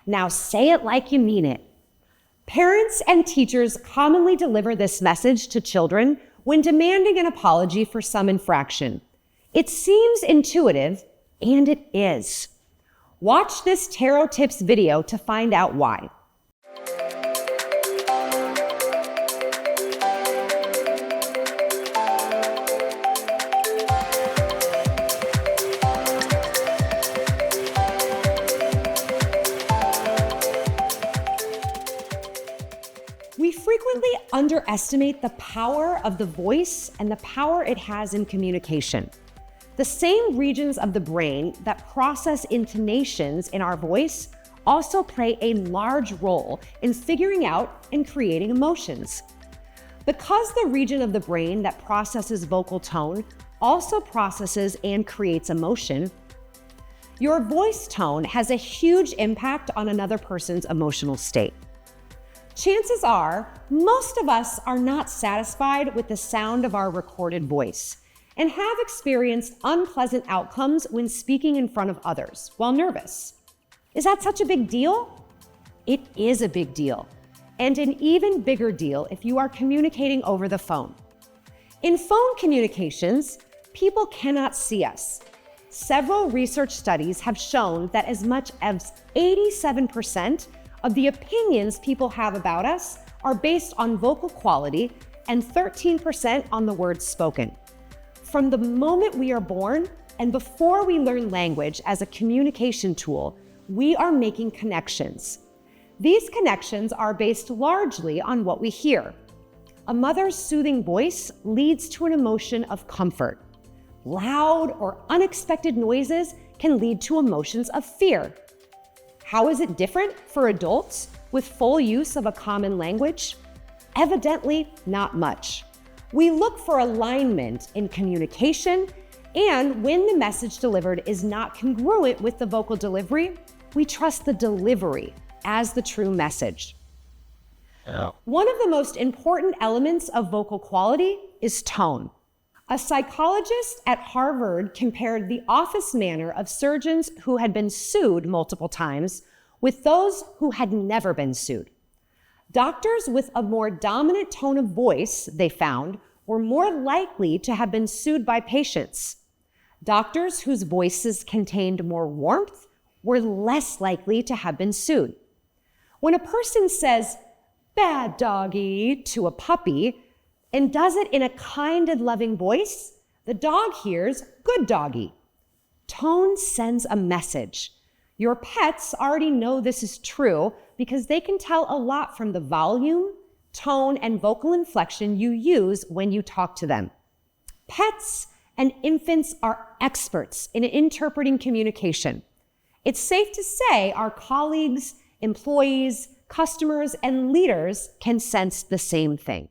Now say it like you mean it. Parents and teachers commonly deliver this message to children when demanding an apology for some infraction. It seems intuitive, and it is. Watch this Tero Tips video to find out why. We frequently underestimate the power of the voice and the power it has in communication. The same regions of the brain that process intonations in our voice also play a large role in figuring out and creating emotions. Because the region of the brain that processes vocal tone also processes and creates emotion, your voice tone has a huge impact on another person's emotional state. Chances are, most of us are not satisfied with the sound of our recorded voice and have experienced unpleasant outcomes when speaking in front of others while nervous. Is that such a big deal? It is a big deal, and an even bigger deal if you are communicating over the phone. In phone communications, people cannot see us. Several research studies have shown that as much as 87% of the opinions people have about us are based on vocal quality and 13% on the words spoken. From the moment we are born and before we learn language as a communication tool, we are making connections. These connections are based largely on what we hear. A mother's soothing voice leads to an emotion of comfort. Loud or unexpected noises can lead to emotions of fear. How is it different for adults with full use of a common language? Evidently, not much. We look for alignment in communication, and when the message delivered is not congruent with the vocal delivery, we trust the delivery as the true message. Yeah. One of the most important elements of vocal quality is tone. A psychologist at Harvard compared the office manner of surgeons who had been sued multiple times with those who had never been sued. Doctors with a more dominant tone of voice, they found, were more likely to have been sued by patients. Doctors whose voices contained more warmth were less likely to have been sued. When a person says, "bad doggy," to a puppy, and does it in a kind and loving voice, the dog hears "good doggy." Tone sends a message. Your pets already know this is true because they can tell a lot from the volume, tone, and vocal inflection you use when you talk to them. Pets and infants are experts in interpreting communication. It's safe to say our colleagues, employees, customers, and leaders can sense the same thing.